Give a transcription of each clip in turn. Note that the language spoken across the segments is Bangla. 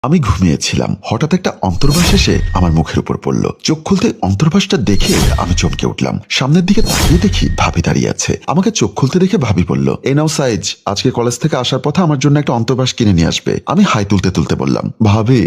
আমি ঘুমিয়েছিলাম। হঠাৎ একটা অন্তর্বাস এসে আমার মুখের উপর পড়ল। চোখ খুলতে অন্তর্বাসটা দেখে আমি চমকে উঠলাম। সামনের দিকে তাকিয়ে দেখি ভাবি দাঁড়িয়ে আছে। আমাকে চোখ খুলতে দেখে ভাবি বলল, এই নাও সাইজ, আজকে কলেজ থেকে আসার পথে আমার জন্য একটা অন্তর্বাস কিনে নিয়ে আসবে। আমি হাই তুলতে তুলতে বললাম, ভাবি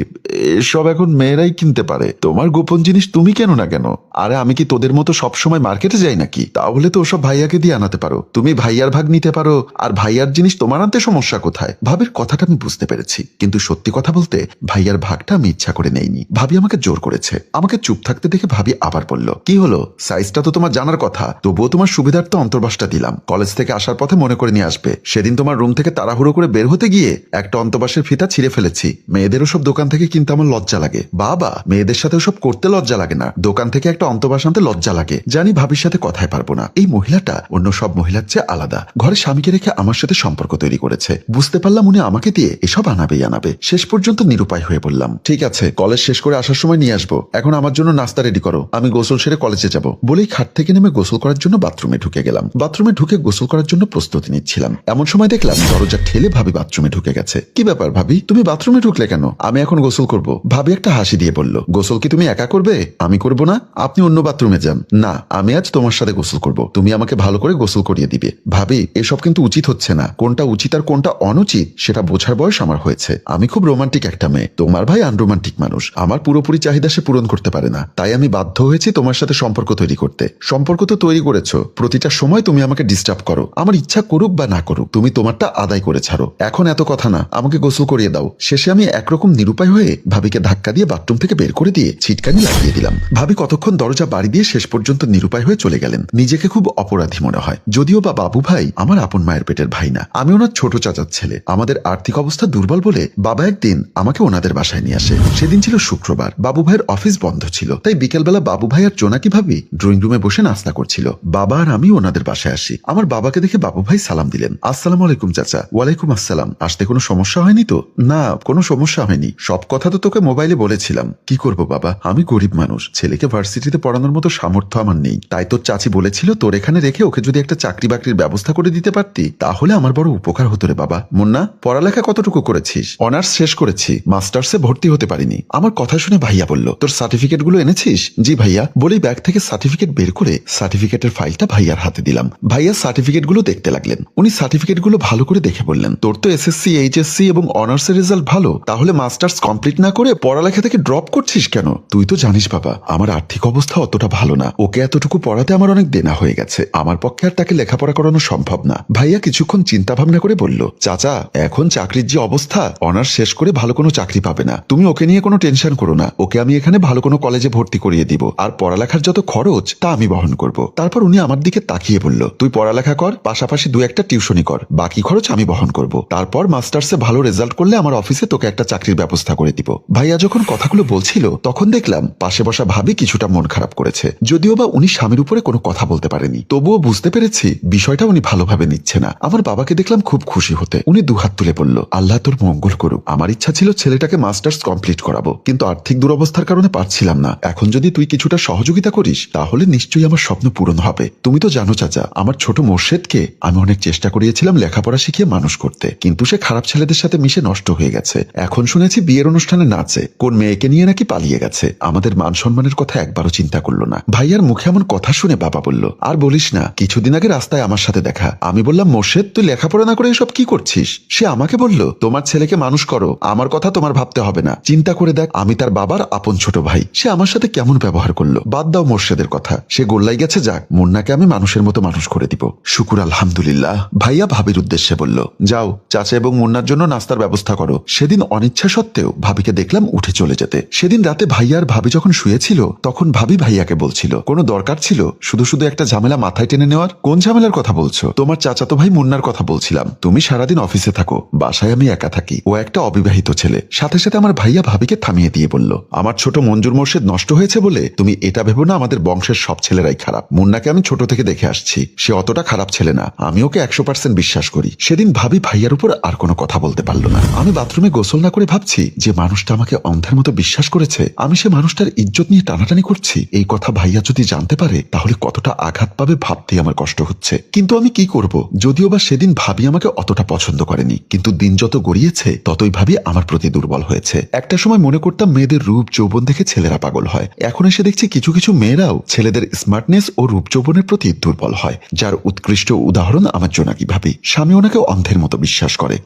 এসব এখন মেয়েরাই কিনতে পারে, তোমার গোপন জিনিস তুমি কেন না কেন? আরে আমি কি তোদের মতো সবসময় মার্কেটে যাই নাকি? তাহলে তো ওসব ভাইয়াকে দিয়ে আনাতে পারো, তুমি ভাইয়ার ভাগ নিতে পারো, আর ভাইয়ার জিনিস তোমার আনতে সমস্যা কোথায়? ভাবির কথাটা আমি বুঝতে পেরেছি, কিন্তু সত্যি কথা বলতে ভাইয়ার ভাগটা আমি ইচ্ছা করে নেইনি, ভাবি আমাকে জোর করেছে। আমাকে চুপ থাকতে দেখে ভাবি আবার বলল, কি হলো, সাইজটা তো তোমার জানার কথা, তবুও তোমার সুবিধার্থে অন্তর্বাসটা দিলাম। কলেজ থেকে আসার পথে মনে করে নিয়ে আসবে। সেদিন তোমার রুম থেকে তাড়াহুড়ো করে বের হতে গিয়ে একটা অন্তর্বাসের ফিতা ছিঁড়ে ফেলেছি। মেয়েদেরও সব দোকান থেকে কিনতে আমার লজ্জা লাগে। বাবা, মেয়েদের সাথে সব করতে লজ্জা লাগে না, দোকান থেকে একটা অন্তর্বাস আনতে লজ্জা লাগে। জানি ভাবির সাথে কথায় পারবো না। এই মহিলাটা অন্য সব মহিলার চেয়ে আলাদা। ঘরে স্বামীকে রেখে আমার সাথে সম্পর্ক তৈরি করেছে। বুঝতে পারলাম উনি আমাকে দিয়ে এসব আনাবেই আনাবে। শেষ পর্যন্ত নিরুপায় হয়ে বললাম, ঠিক আছে, কলেজ শেষ করে আসার সময় নিয়ে আসবো। এখন আমার জন্য নাস্তা রেডি করো, আমি গোসল সেরে কলেজে যাব। বলেই খাট থেকে নেমে গোসল করার জন্য বাথরুমে ঢুকে গেলাম। বাথরুমে ঢুকে গোসল করার জন্য প্রস্তুতি নিচ্ছিলাম। এমন সময় দেখলাম দরজা ঠেলে ভাবি বাথরুমে ঢুকে গেছে। কি ব্যাপার ভাবি, তুমি বাথরুমে ঢুকলে কেন? আমি এখন গোসল করব। ভাবি একটা হাসি দিয়ে বলল, গোসল কি তুমি একা করবে? আমি করব না, আপনি অন্য বাথরুমে যান। না, আমি আজ তোমার সাথে গোসল করব, তুমি আমাকে ভালো করে গোসল করিয়ে দিবে। ভাবি, এসব কিন্তু উচিত হচ্ছে না। কোনটা উচিত আর কোনটা অনুচিত সেটা বোঝার বয়স আমার হয়েছে। আমি খুব রোমান্টিক একটা মেয়ে, তোমার ভাই আনরোমান্টিক মানুষ। আমার পুরোপুরি চাহিদা সে পূরণ করতে পারে না, তাই আমি বাধ্য হয়েছি তোমার সাথে সম্পর্ক তৈরি করতে। সম্পর্ক তো তৈরি করেছো, প্রতিটা সময় তুমি আমাকে ডিস্টার্ব করো। আমার ইচ্ছা করুক বা না করুক, তুমি তোমারটা আদায় করে ছাড়ো। এখন এত কথা না, আমাকে গোসল করিয়ে দাও। শেষে আমি একরকম নিরুপায় হয়ে ভাবিকে ধাক্কা দিয়ে বাথরুম থেকে বের করে দিয়ে ছিটকানি লাগিয়ে দিলাম। ভাবি কতক্ষণ দরজা বাড়ি দিয়ে শেষ পর্যন্ত নিরুপায় হয়ে চলে গেলেন। নিজেকে খুব অপরাধী মনে হয়। যদিও বা বাবু ভাই আমার আপন মায়ের পেটের ভাই না, আমি ওনার ছোট চাচার ছেলে। আমাদের আর্থিক অবস্থা দুর্বল বলে বাবা একদিন আমাকে ওনাদের বাসায় নিয়ে আসে। সেদিন ছিল শুক্রবার, বাবু ভাইয়ের অফিস বন্ধ ছিল, তাই বিকেলবেলা বাবু ভাই আর জোনাকি ভাবি ড্রয়িং রুমে বসে নাস্তা করছিল। বাবা আর আমি ওনাদের বাসায় আসি। আমার বাবাকে দেখে বাবু ভাই সালাম দিলেন, আসসালামু আলাইকুম চাচা। ওয়ালাইকুম আসসালাম। আসতে কোনো সমস্যা হয়নি তো? না, কোনো সমস্যা হয়নি, সব কথা তো তোকে মোবাইলে বলেছিলাম। কি করব বাবা, আমি গরিব মানুষ, ছেলেকে ভার্সিটিতে পড়ানোর মতো সামর্থ্য আমার নেই। তাই তোর চাচি বলেছিল তোর এখানে রেখে ওকে যদি একটা চাকরি বাকরির ব্যবস্থা করে দিতে পারতি তাহলে আমার বড় উপকার হতো রে বাবা। মুন্না, পড়ালেখা কতটুকু করেছিস? অনার্স শেষ করেছি, মাস্টার্সে ভর্তি হতে পারিনি। আমার কথা শুনে ভাইয়া বলল, তোর সার্টিফিকেট গুলো এনেছিস? জি ভাইয়া। বলেই ব্যাগ থেকে সার্টিফিকেট বের করে সার্টিফিকেটের ফাইলটা ভাইয়ার হাতে দিলাম। ভাইয়া সার্টিফিকেট গুলো দেখতে লাগলেন। উনি সার্টিফিকেট গুলো ভালো করে দেখে বললেন, তোর তো এসএসসি, এইচএসসি এবং অনার্স এর রেজাল্ট ভালো, তাহলে মাস্টার্স কমপ্লিট না করে পড়ালেখা থেকে ড্রপ করছিস কেন? তুই তো জানিস বাবা, আমার আর্থিক অবস্থা অতটা ভালো না। ওকে এতটুকু পড়াতে আমার অনেক দেনা হয়ে গেছে, আমার পক্ষে আর তাকে লেখাপড়া করানো সম্ভব না। ভাইয়া কিছুক্ষণ চিন্তা ভাবনা করে বলল, চাচা, এখন চাকরির যে অবস্থা, অনার্স শেষ করে ভালো কোনো চাকরি পাবে না। তুমি ওকে নিয়ে কোনো টেনশন করো না, ওকে আমি এখানে ভালো কোনো কলেজে ভর্তি করিয়ে দিব, আর পড়ালেখার যত খরচ তা আমি বহন করব। তারপর উনি আমার দিকে তাকিয়ে বলল, তুই পড়ালেখা কর, পাশাপাশি দু একটা টিউশনি কর, বাকি খরচ আমি বহন করব। তারপর মাস্টার্সে ভালো রেজাল্ট করলে আমার অফিসে তোকে একটা চাকরির ব্যবস্থা করে দিব। ভাইয়া যখন কথাগুলো বলছিল তখন দেখলাম পাশে বসা ভাবি কিছুটা মন খারাপ করেছে। যদিও বা উনি স্বামীর উপরে কোনো কথা বলতে পারেনি, তবুও বুঝতে পেরেছি বিষয়টা উনি ভালোভাবে নিচ্ছে না। আমার বাবাকে দেখলাম খুব খুশি হতে। উনি দুহাত তুলে বলল, আল্লাহ তোর মঙ্গল করুক। আমার ইচ্ছা ছিল ছেলেটাকে মাস্টার্স কমপ্লিট করাবো, কিন্তু আর্থিক দুরবস্থার কারণে পারছিলাম না। এখন যদি তুই কিছুটা সহযোগিতা করিস তাহলে নিশ্চয়ই আমার স্বপ্ন পূরণ হবে। তুমি তো জানো চাচা, আমার ছোট মোর্শেদকে আমি অনেক চেষ্টা করিয়েছিলাম লেখাপড়া শিখিয়ে মানুষ করতে, কিন্তু সে খারাপ ছেলেদের সাথে মিশে নষ্ট হয়ে গেছে। এখন শুনেছি বিয়ের অনুষ্ঠানে নাচে, কোন মেয়েকে নিয়ে নাকি পালিয়ে গেছে। আমাদের মান সম্মানের কথা একবারও চিন্তা করলো না। ভাইয়ার মুখে এমন কথা শুনে বাবা বলল, আর বলিস না, কিছুদিন আগে রাস্তায় আমার সাথে দেখা। আমি বললাম, মোর্শেদ, তুই লেখাপড়া না করে এসব কি করছিস? সে আমাকে বলল, তোমার ছেলেকে মানুষ করো, আমার কথা তোমার ভাবতে হবে না। চিন্তা করে দেখ, আমি তার বাবার আপন ছোট ভাই, সে আমার সাথে কেমন ব্যবহার করলো। বাদ দাও মোর্শেদের কথা, সে গোল্লাই গেছে, যাক, মুন্নাকে আমি মানুষের মতো মানুষ করে দিব। শুকুর আলহামদুলিল্লাহ। ভাইয়া ভাবির উদ্দেশ্যে বলল, যাও, চাচা এবং মুন্নার জন্য নাস্তার ব্যবস্থা করো। সেদিন অনিচ্ছা সত্ত্বেও ভাবিকে দেখলাম উঠে চলে যেতে। সেদিন রাতে ভাইয়া আর ভাবি যখন শুয়েছিল তখন ভাবি ভাইয়াকে বলছিল, কোনো দরকার ছিল শুধু শুধু একটা ঝামেলা মাথায় টেনে নেওয়ার? কোন ঝামেলার কথা বলছো? তোমার চাচাতো ভাই মুন্নার কথা বলছিলাম। তুমি সারাদিন অফিসে থাকো, বাসায় আমি একা থাকি। ও একটা অবিবাহিত ছেলে। সাথে সাথে আমার ভাইয়া ভাবিকে থামিয়ে দিয়ে বলল, আমার ছোট মঞ্জুর মোর্শেদ নষ্ট হয়েছে বলে তুমি এটা ভেবো না আমাদের বংশের সব ছেলেরাই খারাপ। মুন্নাকে আমি ছোট থেকে দেখে আসছি, সে অতটা খারাপ ছেলে না, আমি ওকে 100% বিশ্বাস করি। সেদিন ভাবি ভাইয়ার উপর আর কোনো কথা বলতে পারল না। আমি বাথরুমে গোসল না করে ভাবছি যে মানুষ মানুষটা আমাকে অন্ধের মতো বিশ্বাস করেছে, আমি সে মানুষটার ইজ্জত নিয়ে টানাটানি করছি, এই কথা ভাইয়া যদি জানতে পারে তাহলে কতটা আঘাত পাবে ভাবতেই আমার কষ্ট হচ্ছে। কিন্তু আমি কি করব? যদিও বা সেদিন ভাবি আমাকে অতটা পছন্দ করেনি, কিন্তু দিন যত গড়িয়েছে ততই ভাবি আমার প্রতি দুর্বল হয়েছে। একটা সময় মনে করতাম মেয়েদের রূপ যৌবন দেখে ছেলেরা পাগল হয়, এখন এসে দেখছি কিছু কিছু মেয়েরাও ছেলেদের স্মার্টনেস ও রূপ যৌবনের প্রতি দুর্বল হয়, যার উৎকৃষ্ট উদাহরণ আমার জোনাকি ভাবি। স্বামী ওনাকে অন্ধের মতো বিশ্বাস করে,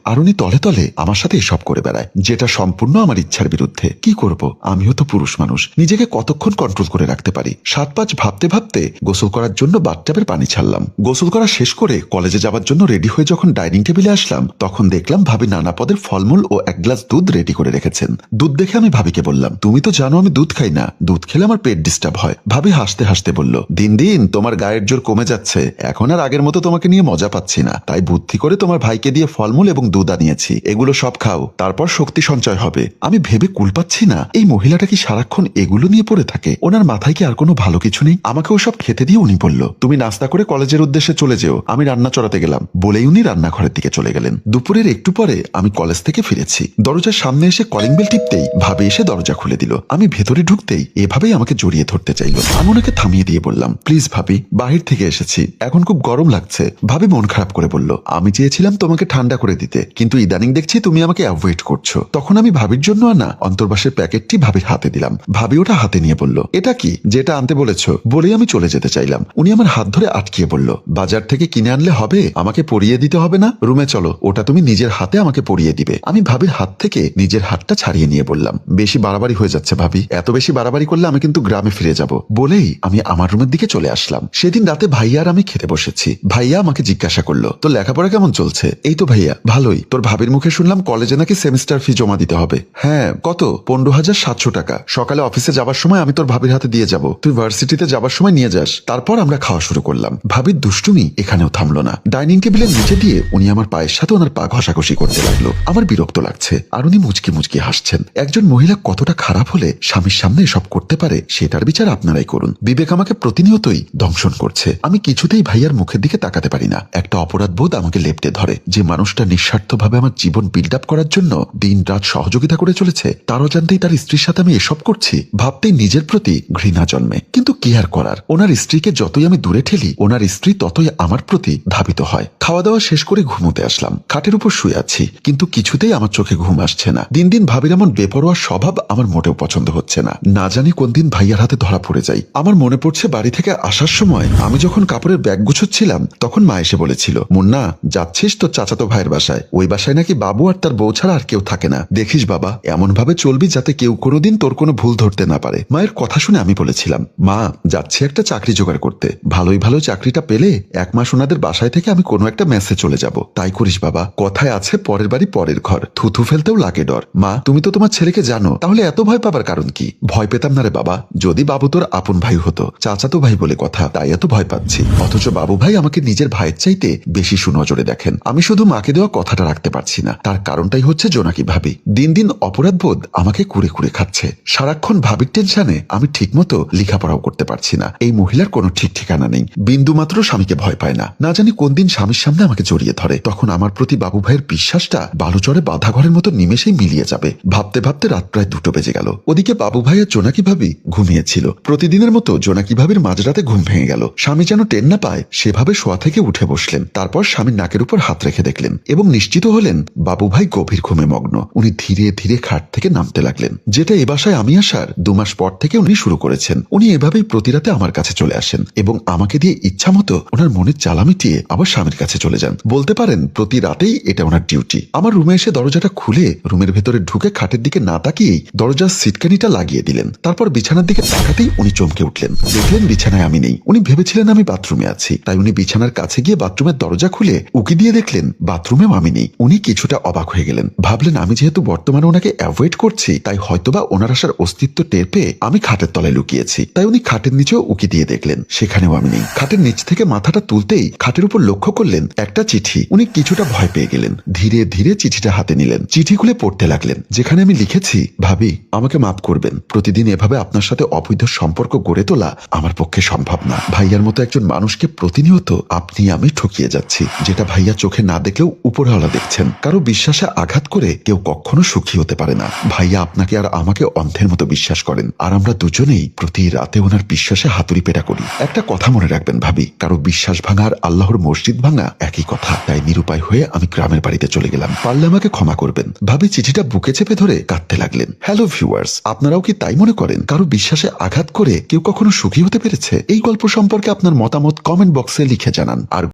আর উনি তলে তলে আমার সাথে এসব করে বেড়ায়, যেটা সম্পূর্ণ আমার ইচ্ছার বিরুদ্ধে। কি করব? আমিও তো পুরুষ মানুষ, নিজেকে কতক্ষণ কন্ট্রোল করে রাখতে পারি? 7-5 ভাবতে ভাবতে গোসল করার জন্য বাথটাবের পানি ছাড়লাম। গোসল করা শেষ করে কলেজে যাওয়ার জন্য রেডি হয়ে যখন ডাইনিং টেবিলে আসলাম, তখন দেখলাম ভাবি নানা পদের ফলমূল ও 1 গ্লাস দুধ রেডি করে রেখেছেন। দুধ দেখে আমি ভাবিকে বললাম, তুমি তো জানো আমি দুধ খাই না, দুধ খেলে আমার পেট ডিস্টার্ব হয়। ভাবি হাসতে হাসতে বলল, দিন দিন তোমার গায়ের জোর কমে যাচ্ছে, এখন আর আগের মতো তোমাকে নিয়ে মজা পাচ্ছি না, তাই বুদ্ধি করে তোমার ভাইকে দিয়ে ফলমূল এবং দুধ আনিয়েছি, এগুলো সব খাও, তারপর শক্তি সঞ্চয় হবে। আমি ভেবে কুল পাচ্ছি না, এই মহিলাটা কি সারাক্ষণ এগুলো নিয়ে পড়ে থাকে? ওনার মাথায় কি আর কোনো ভালো কিছু নেই? আমাকে ওসব খেতে দিয়ে উনি বলল, তুমি নাস্তা করে কলেজের উদ্দেশ্যে চলে যেও, আমি রান্না চড়াতে গেলাম, বলেই উনি রান্নাঘরের দিকে চলে গেলেন। দুপুরের একটু পরে আমি কলেজ থেকে ফিরেছি, দরজার সামনে এসে কলিং বেল টিপতেই ভাবি এসে দরজা খুলে দিল। আমি ভেতরে ঢুকতেই এভাবেই আমাকে জড়িয়ে ধরতে চাইলো। আমি ওনাকে থামিয়ে দিয়ে বললাম, প্লিজ ভাবি, বাহির থেকে এসেছি, এখন খুব গরম লাগছে। ভাবি মন খারাপ করে বলল, আমি চেয়েছিলাম তোমাকে ঠান্ডা করে দিতে, কিন্তু ইদানিং দেখছি তুমি আমাকে অ্যাভয়েড করছো। তখন আমি ভাবির জন্য আনা অন্তর্বাসের প্যাকেটটি ভাবির হাতে দিলাম। ভাবি ওটা হাতে নিয়ে বলল, এটা কি? যেটা আনতে বলেছো। বলেই আমি চলে যেতে চাইলাম, উনি আমার হাত ধরে আটকিয়ে বলল, বাজার থেকে কিনে আনলে হবে, আমাকে পরিয়ে দিতে হবে না, রুমে চলো, ওটা তুমি নিজের হাতে আমাকে পরিয়ে দিবে। আমি ভাবির হাত থেকে নিজের হাতটা ছাড়িয়ে নিয়ে বললাম, বেশি বাড়াবাড়ি হয়ে যাচ্ছে ভাবি, এত বেশি বাড়াবাড়ি করলে আমি কিন্তু গ্রামে ফিরে যাব। বলেই আমি আমার রুমের দিকে চলে আসলাম। সেদিন রাতে ভাইয়া আর আমি খেতে বসেছি। ভাইয়া আমাকে জিজ্ঞাসা করলো, তোর লেখাপড়া কেমন চলছে? এই তো ভাইয়া, ভালোই। তোর ভাবির মুখে শুনলাম কলেজে নাকি সেমিস্টার ফি জমা দিতে হবে। হ্যাঁ, কত? 15,700 টাকা। সকালে অফিসে যাবার সময় আমি তোর ভাবির হাতে দিয়ে যাব, তুই ভার্সিটিতে যাবার সময় নিয়ে যাস। তারপর আমরা খাওয়া শুরু করলাম। ভাবির দুষ্টুমি এখানেও থামলো না। ডাইনিং টেবিলের নিচে দিয়ে উনি আমার পায়ের সাথে ওনার পা ঘষাঘষি করতে লাগলো। আমার বিরক্ত লাগছে, আর উনি মুচকি মুচকি হাসছেন। একজন মহিলা কতটা খারাপ হলে স্বামীর সামনে এসব করতে পারে সেটার বিচার আপনারাই করুন। বিবেক আমাকে প্রতিনিয়তই দংশন করছে। আমি কিছুতেই ভাইয়ার মুখের দিকে তাকাতে পারি না। একটা অপরাধ বোধ আমাকে লেপ্টে ধরে। যে মানুষটা নিঃস্বার্থভাবে আমার জীবন বিল্ড আপ করার জন্য দিন রাত সহযোগিতা করে চলেছে, তার অজান্তেই তার স্ত্রীর সাথে আমি এসব করছি, ভাবতেই নিজের প্রতি ঘৃণা জন্মে। কিন্তু কি আর করার, ওনার স্ত্রীকে যতই আমি দূরে ঠেলি, ওনার স্ত্রী ততই আমার প্রতি ধাবিত হয়। খাওয়া দাওয়া শেষ করে ঘুমোতে আসলাম। খাটের উপর শুয়ে আছি, কিন্তু কিছুতেই আমার চোখে ঘুম আসছে না। দিন দিন ভাবির এমন বেপরোয়া স্বভাব আমার মোটেও পছন্দ হচ্ছে না। না জানি কোন দিন ভাইয়ার হাতে ধরা পড়ে যাই। আমার মনে পড়ছে বাড়ি থেকে আসার সময় আমি যখন কাপড়ের ব্যাগ গুছোচ্ছিলাম, তখন মা এসে বলেছিল, মুন্না যাচ্ছিস তো চাচাতো ভাইয়ের বাসায়, ওই বাসায় নাকি বাবু আর তার বউ ছাড়া আর কেউ থাকে না, দেখিস বাবা এমন ভাবে চলবি যাতে কেউ কোনোদিন তোর কোনো ভুল ধরতে না পারে। মায়ের কথা শুনে আমি বলেছিলাম, মা যাচ্ছি একটা চাকরি জোগাড় করতে, ভালোই ভালো চাকরিটা পেলে 1 মাস ওনাদের বাসায় থেকে আমি কোনো একটা মেসে চলে যাব। তাই করিস বাবা, কথায় আছে পরের বাড়ি পরের ঘর, থুথু ফেলতেও লাগে ডর। মা তুমি তো তোমার ছেলেকে জানো, তাহলে এত ভয় পাবার কারণ কি? ভয় পেতাম না রে বাবা, যদি বাবু তোর আপন ভাই হতো, চাচাতো ভাই বলে কথা, তাই এত ভয় পাচ্ছি। অথচ বাবু ভাই আমাকে নিজের ভাইয়ের চাইতে বেশি সুনজরে দেখেন। আমি শুধু মাকে দেওয়া কথাটা রাখতে পারছি না, তার কারণটাই হচ্ছে জোনাকি ভাবি। দিন দিন অপরাধবোধ আমাকে কুড়ে কুড়ে খাচ্ছে। সারাক্ষণ ভাবির টেনশনে আমি ঠিকমতো লেখাপড়াও করতে পারছি না। এই মহিলার কোনো ঠিক ঠিকানা নেই, বিন্দু মাত্র স্বামীকে ভয় পায় না। না জানি কোন দিন স্বামীর সামনে আমাকে জড়িয়ে ধরে, তখন আমার প্রতি বাবু ভাইয়ের বিশ্বাসটা বালুচরে বাঁধা ঘরের মতো নিমেষেই মিলিয়ে যাবে। ভাবতে ভাবতে রাত প্রায় 2টো বেজে গেল। ওদিকে বাবু ভাই আর জোনাকি ভাবি ঘুমিয়েছিল। প্রতিদিনের মতো জোনাকি ভাবির মাঝরাতে ঘুম ভেঙে গেল। স্বামী যেন টেন না পায় সেভাবে শোয়া থেকে উঠে বসলেন। তারপর স্বামীর নাকের উপর হাত রেখে দেখলেন এবং নিশ্চিত হলেন বাবু ভাই গভীর ঘুমে মগ্ন। উনি ধীরে ধীরে খাট থেকে নামতে লাগলেন, যেটা এ বাসায় আমি আসার 2 মাস পর থেকে উনি শুরু করেছেন। উনি এভাবেই প্রতি রাতে আমার কাছে চলে আসেন এবং আমাকে দিয়ে ইচ্ছা মতো ওনার মনের জ্বালা মিটিয়ে আবার স্বামীর কাছে চলে যান। বলতে পারেন প্রতি রাতেই এটা ওনার ডিউটি। আমার রুমে এসে দরজাটা খুলে রুমের ভেতরে ঢুকে খাটের দিকে না তাকিয়েই দরজার সিটকানিটা লাগিয়ে দিলেন। তারপর বিছানার দিকে তাকাতেই উনি চমকে উঠলেন। দেখলেন বিছানায় আমি নেই। উনি ভেবেছিলেন আমি বাথরুমে আছি, তাই উনি বিছানার কাছে গিয়ে বাথরুমের দরজা খুলে উকি দিয়ে দেখলেন বাথরুমেও আমি নেই। উনি কিছুটা অবাক হয়ে গেলেন, ভাবলেন আমি যেহেতু বর্তমানে ওনাকে অ্যাভয়েড করছি, তাই হয়তোবা ওনার আসার অস্তিত্ব টের পেয়ে আমি খাটের তলায় লুকিয়েছি। তাই উনি খাটের নিচেও উকি দিয়ে দেখলেন, সেখানেও আমি নেই। খাটের নিচ থেকে মাথাটা তুলতেই খাটের উপর লক্ষ্য করলেন একটা চিঠি। উনি কিছুটা ভয় পেয়ে গেলেন, ধীরে ধীরে চিঠিটা হাতে নিলেন, চিঠি খুলে পড়তে লাগলেন, যেখানে আমি লিখেছি, ভাবি আমাকে মাফ করবেন, প্রতিদিন এভাবে আপনার সাথে অবৈধ সম্পর্ক গড়ে তোলা আমার পক্ষে সম্ভব না। ভাইয়ার মতো একজন মানুষকে প্রতিনিয়ত আপনি আমি ঠকিয়ে যাচ্ছি, যেটা ভাইয়া চোখে না দেখলেও উপরওয়ালা দেখছেন। কারো বিশ্বাসে আঘাত করে কেউ কখনো সুখী হতে পারে না। ভাইয়া আপনাকে আর আমাকে অন্ধের মতো বিশ্বাস করেন, আর আমরা দুজনেই প্রতি রাতে ওনার বিশ্বাসে হাতুড়ি পেটা করি। একটা কথা মনে রাখবেন ভাবি, কারো বিশ্বাস ভাঙা আর আল্লাহর মসজিদ ভাঙা একই কথা। তাই নিরুপায় হয়ে আমি গ্রামের বাড়িতে চলে গেলাম। পারলে আমাকে ক্ষমা করবেন। ভাবি চিঠিটা বুকে চেপে ধরে কাঁদতে লাগলেন। হ্যালো ভিউয়ার্স, আপনারাও কি তাই মনে করেন? কারো বিশ্বাসে আঘাত করে কেউ কখনো সুখী হতে পেরেছে? এই গল্প সম্পর্কে আপনার মতামত কমেন্ট বক্সে লিখে জানান। আর